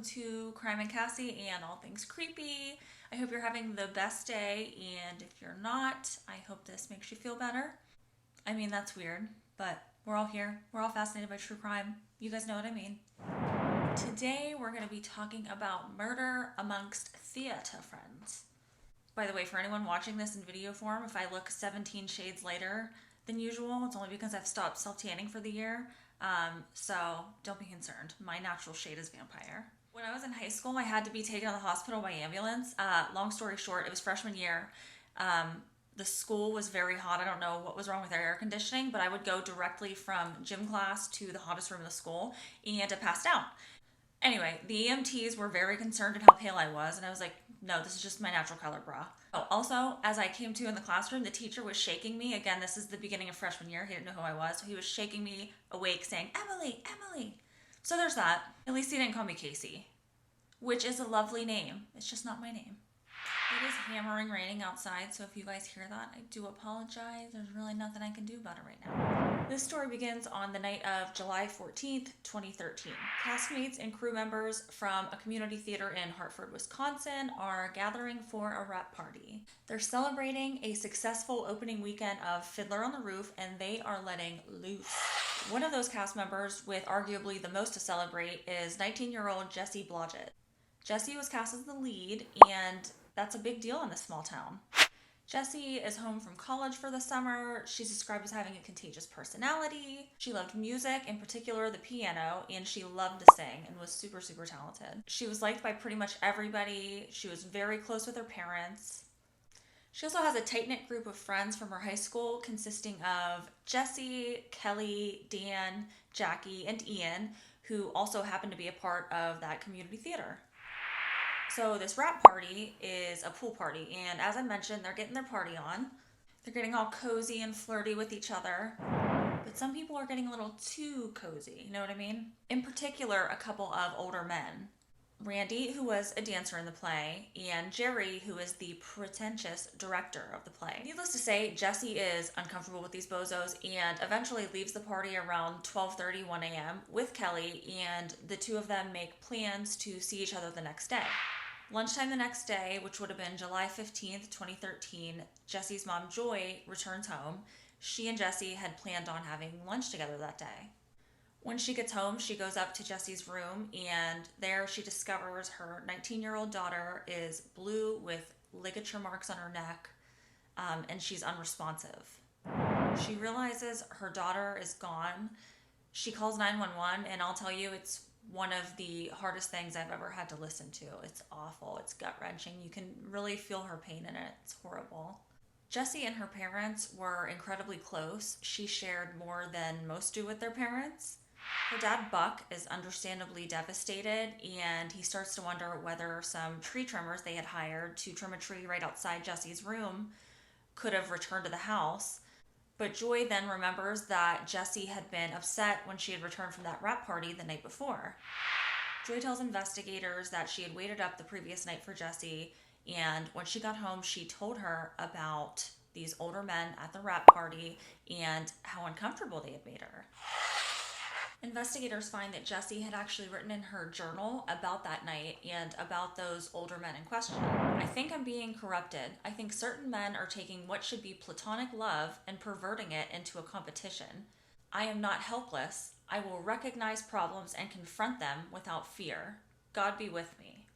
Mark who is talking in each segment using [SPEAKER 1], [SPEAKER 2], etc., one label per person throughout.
[SPEAKER 1] to Crime and Cassie and all things creepy. I hope you're having the best day, and if you're not, I hope this makes you feel better. I mean, that's weird, but we're all here. We're all fascinated by true crime. You guys know what I mean. Today, we're going to be talking about murder amongst theater friends. By the way, for anyone watching this in video form, if I look 17 shades lighter than usual, it's only because I've stopped self-tanning for the year. So don't be concerned. My natural shade is vampire. When I was in high school, I had to be taken to the hospital by ambulance. Long story short, it was freshman year. The school was very hot. I don't know what was wrong with their air conditioning, but I would go directly from gym class to the hottest room in the school, and I passed out. Anyway, the EMTs were very concerned at how pale I was, and I was like, no, this is just my natural color, brah. Oh, also, as I came to in the classroom, the teacher was shaking me. Again, this is the beginning of freshman year. He didn't know who I was, so he was shaking me awake saying, Emily, Emily. So there's that. At least he didn't call me Casey, which is a lovely name. It's just not my name. It is hammering raining outside, so if you guys hear that, I do apologize. There's really nothing I can do about it right now. This story begins on the night of July 14th, 2013. Castmates and crew members from a community theater in Hartford, Wisconsin are gathering for a rap party. They're celebrating a successful opening weekend of Fiddler on the Roof, and they are letting loose. One of those cast members, with arguably the most to celebrate, is 19-year-old Jessie Blodgett. Jessie was cast as the lead, and that's a big deal in this small town. Jessie is home from college for the summer. She's described as having a contagious personality. She loved music, in particular the piano, and she loved to sing and was super, super talented. She was liked by pretty much everybody. She was very close with her parents. She also has a tight-knit group of friends from her high school consisting of Jessie, Kelly, Dan, Jackie, and Ian, who also happen to be a part of that community theater. So this rap party is a pool party, and as I mentioned, they're getting their party on. They're getting all cozy and flirty with each other, but some people are getting a little too cozy, you know what I mean? In particular, a couple of older men. Randy, who was a dancer in the play, and Jerry, who is the pretentious director of the play. Needless to say, Jessie is uncomfortable with these bozos and eventually leaves the party around 12:30, 1 a.m. with Kelly, and the two of them make plans to see each other the next day. Lunchtime the next day, which would have been July 15th, 2013, Jessie's mom, Joy, returns home. She and Jessie had planned on having lunch together that day. When she gets home, she goes up to Jessie's room, and there she discovers her 19-year-old daughter is blue with ligature marks on her neck, and she's unresponsive. She realizes her daughter is gone. She calls 911, and I'll tell you, it's one of the hardest things I've ever had to listen to. It's awful. It's gut-wrenching. You can really feel her pain in it. It's horrible. Jessie and her parents were incredibly close. She shared more than most do with their parents. Her dad, Buck, is understandably devastated, and he starts to wonder whether some tree trimmers they had hired to trim a tree right outside Jessie's room could have returned to the house. But Joy then remembers that Jessie had been upset when she had returned from that rap party the night before. Joy tells investigators that she had waited up the previous night for Jessie, and when she got home, she told her about these older men at the rap party and how uncomfortable they had made her. Investigators find that Jessie had actually written in her journal about that night and about those older men in question. I think I'm being corrupted. I think certain men are taking what should be platonic love and perverting it into a competition. I am not helpless. I will recognize problems and confront them without fear. God be with me.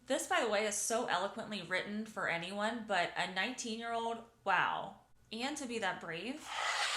[SPEAKER 1] This, by the way, is so eloquently written for anyone, but a 19-year-old, wow. And to be that brave.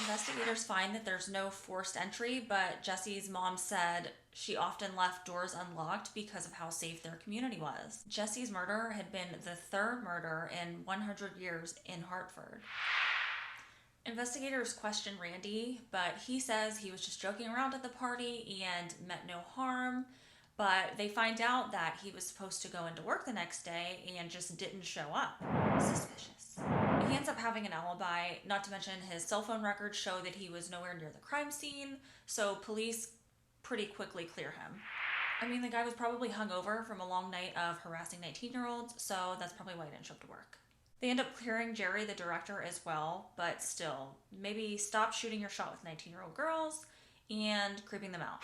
[SPEAKER 1] Investigators find that there's no forced entry, but Jessie's mom said she often left doors unlocked because of how safe their community was. Jessie's murder had been the third murder in 100 years in Hartford. Investigators question Randy, but he says he was just joking around at the party and meant no harm, but they find out that he was supposed to go into work the next day and just didn't show up. Suspicious. He ends up having an alibi, not to mention his cell phone records show that he was nowhere near the crime scene, so police pretty quickly clear him. I mean, the guy was probably hungover from a long night of harassing 19-year-olds, so that's probably why he didn't show up to work. They end up clearing Jerry, the director, as well, but still, maybe stop shooting your shot with 19-year-old girls and creeping them out.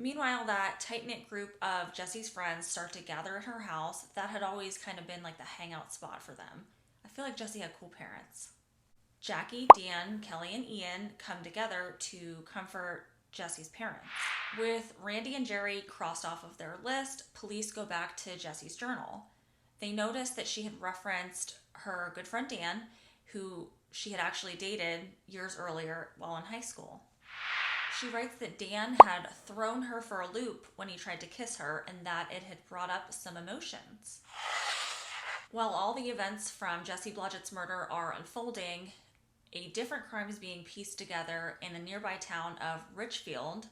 [SPEAKER 1] Meanwhile, that tight-knit group of Jessie's friends start to gather at her house. That had always kind of been like the hangout spot for them. I feel like Jessie had cool parents. Jackie, Dan, Kelly, and Ian come together to comfort Jessie's parents. With Randy and Jerry crossed off of their list, police go back to Jessie's journal. They notice that she had referenced her good friend Dan, who she had actually dated years earlier while in high school. She writes that Dan had thrown her for a loop when he tried to kiss her and that it had brought up some emotions. While all the events from Jessie Blodgett's murder are unfolding, a different crime is being pieced together in the nearby town of Richfield,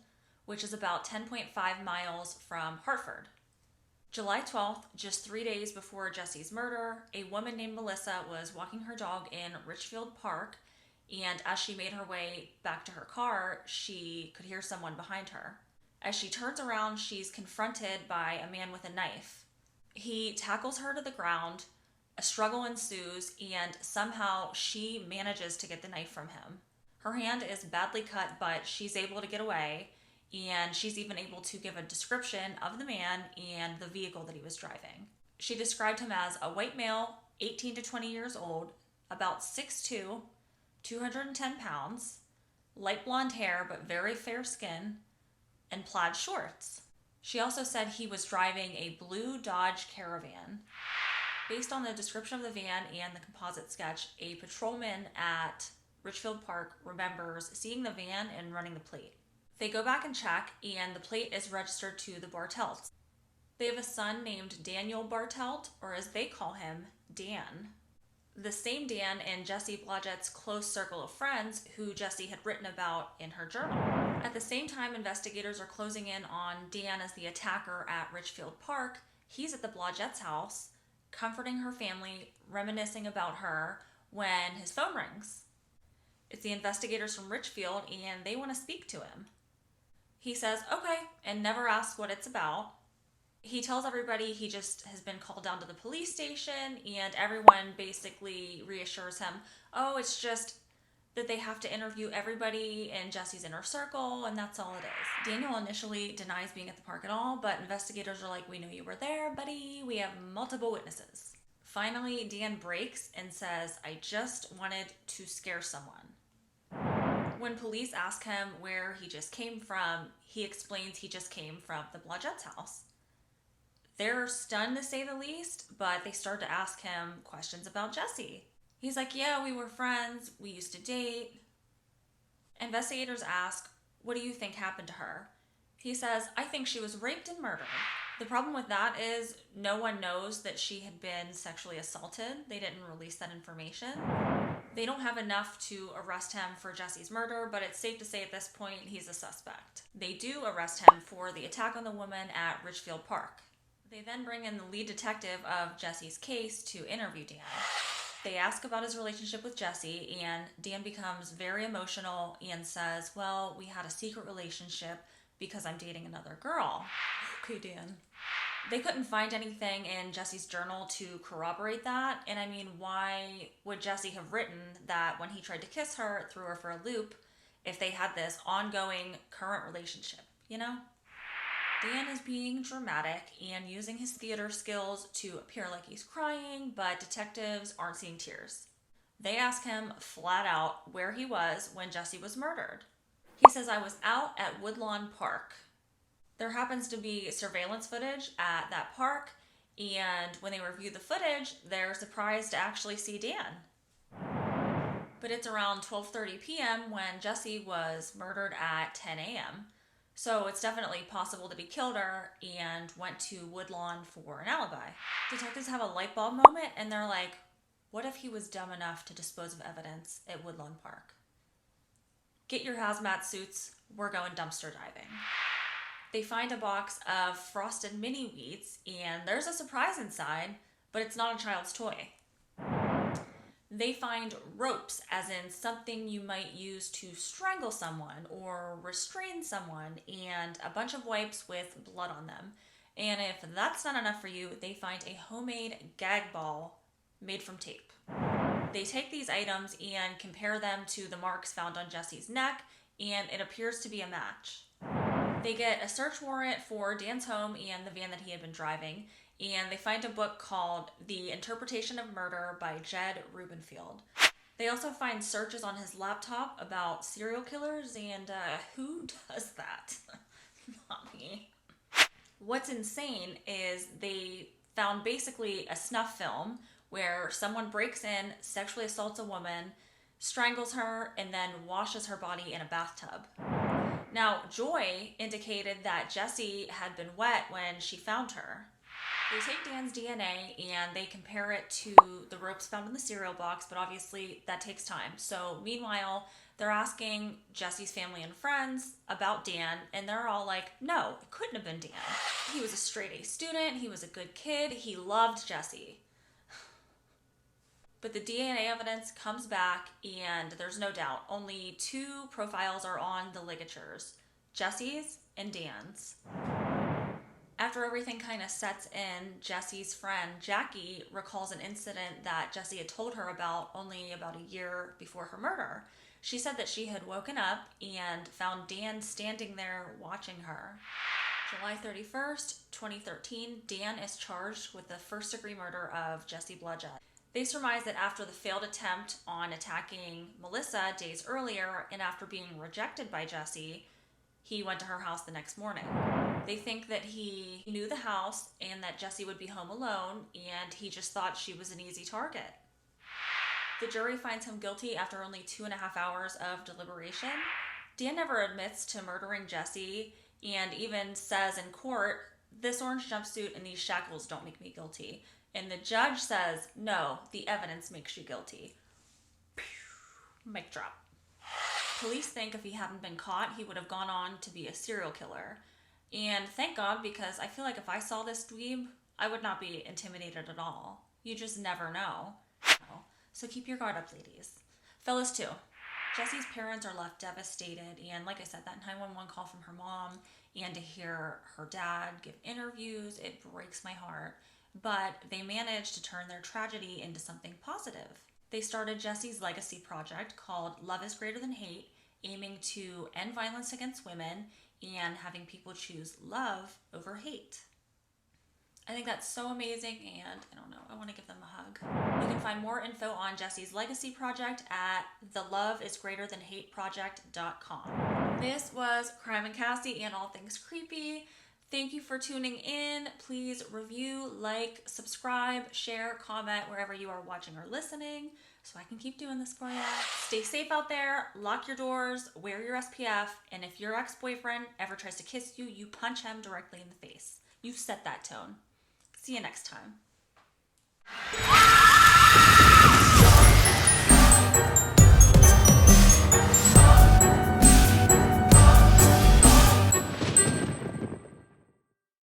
[SPEAKER 1] which is about 10.5 miles from Hartford. July 12th, just 3 days before Jessie's murder, a woman named Melissa was walking her dog in Richfield Park, and as she made her way back to her car, she could hear someone behind her. As she turns around, she's confronted by a man with a knife. He tackles her to the ground, a struggle ensues, and somehow she manages to get the knife from him. Her hand is badly cut, but she's able to get away, and she's even able to give a description of the man and the vehicle that he was driving. She described him as a white male, 18 to 20 years old, about 6'2", 210 pounds, light blonde hair but very fair skin, and plaid shorts. She also said he was driving a blue Dodge Caravan. Based on the description of the van and the composite sketch, a patrolman at Richfield Park remembers seeing the van and running the plate. They go back and check, and the plate is registered to the Bartelts. They have a son named Daniel Bartelt, or as they call him, Dan. The same Dan in Jessie Blodgett's close circle of friends who Jessie had written about in her journal. At the same time, investigators are closing in on Dan as the attacker at Richfield Park. He's at the Blodgett's house, comforting her family, reminiscing about her, when his phone rings. It's the investigators from Richfield, and they want to speak to him. He says, okay, and never asks what it's about. He tells everybody he just has been called down to the police station, and everyone basically reassures him, oh, it's just that they have to interview everybody in Jessie's inner circle, and that's all it is. Daniel initially denies being at the park at all, but investigators are like, we know you were there, buddy. We have multiple witnesses. Finally, Dan breaks and says, I just wanted to scare someone. When police ask him where he just came from, he explains he just came from the Blodgett's house. They're stunned to say the least, but they start to ask him questions about Jessie. He's like, yeah, we were friends, we used to date. Investigators ask, what do you think happened to her? He says, I think she was raped and murdered. The problem with that is no one knows that she had been sexually assaulted. They didn't release that information. They don't have enough to arrest him for Jessie's murder, but it's safe to say at this point he's a suspect. They do arrest him for the attack on the woman at Richfield Park. They then bring in the lead detective of Jessie's case to interview Dan. They ask about his relationship with Jessie, and Dan becomes very emotional and says, well, we had a secret relationship because I'm dating another girl. Okay, Dan. They couldn't find anything in Jessie's journal to corroborate that, and I mean, why would Jessie have written that when he tried to kiss her, threw her for a loop, if they had this ongoing current relationship, you know? Dan is being dramatic and using his theater skills to appear like he's crying, but detectives aren't seeing tears. They ask him flat out where he was when Jessie was murdered. He says, I was out at Woodlawn Park. There happens to be surveillance footage at that park, and when they review the footage, they're surprised to actually see Dan. But it's around 12:30 p.m. when Jessie was murdered at 10 a.m., so it's definitely possible that he killed her and went to Woodlawn for an alibi. Detectives have a light bulb moment, and they're like, what if he was dumb enough to dispose of evidence at Woodlawn Park? Get your hazmat suits, we're going dumpster diving. They find a box of frosted mini wheats, and there's a surprise inside, but it's not a child's toy. They find ropes, as in something you might use to strangle someone or restrain someone, and a bunch of wipes with blood on them. And if that's not enough for you, they find a homemade gag ball made from tape. They take these items and compare them to the marks found on Jessie's neck, and it appears to be a match. They get a search warrant for Dan's home and the van that he had been driving, and they find a book called The Interpretation of Murder by Jed Rubenfield. They also find searches on his laptop about serial killers, and who does that? Not me. What's insane is they found basically a snuff film where someone breaks in, sexually assaults a woman, strangles her, and then washes her body in a bathtub. Now, Joy indicated that Jessie had been wet when she found her. They take Dan's DNA and they compare it to the ropes found in the cereal box, but obviously that takes time. So meanwhile, they're asking Jessie's family and friends about Dan, and they're all like, no, it couldn't have been Dan. He was a straight A student, he was a good kid, he loved Jessie. But the DNA evidence comes back, and there's no doubt, only 2 profiles are on the ligatures, Jessie's and Dan's. After everything kind of sets in, Jessie's friend, Jackie, recalls an incident that Jessie had told her about only about a year before her murder. She said that she had woken up and found Dan standing there watching her. July 31st, 2013, Dan is charged with the first-degree murder of Jessie Blodgett. They surmise that after the failed attempt on attacking Melissa days earlier, and after being rejected by Jessie, he went to her house the next morning. They think that he knew the house and that Jessie would be home alone, and he just thought she was an easy target. The jury finds him guilty after only 2.5 hours of deliberation. Dan never admits to murdering Jessie, and even says in court, "This orange jumpsuit and these shackles don't make me guilty." And the judge says, "No, the evidence makes you guilty." Mic drop. Police think if he hadn't been caught, he would have gone on to be a serial killer. And thank God, because I feel like if I saw this dweeb, I would not be intimidated at all. You just never know. So keep your guard up, ladies. Fellas, too. Jessie's parents are left devastated, and like I said, that 911 call from her mom, and to hear her dad give interviews, it breaks my heart. But they managed to turn their tragedy into something positive. They started Jessie's legacy project called Love is Greater Than Hate, aiming to end violence against women and having people choose love over hate. I think that's so amazing, and I don't know, I want to give them a hug. You can find more info on Jessie's legacy project at theloveisgreaterthanhateproject.com. This was Crime and Cassie and all things creepy. Thank you for tuning in. Please review, like, subscribe, share, comment wherever you are watching or listening so I can keep doing this for you. Stay safe out there, lock your doors, wear your SPF, and if your ex-boyfriend ever tries to kiss you, you punch him directly in the face. You set that tone. See you next time.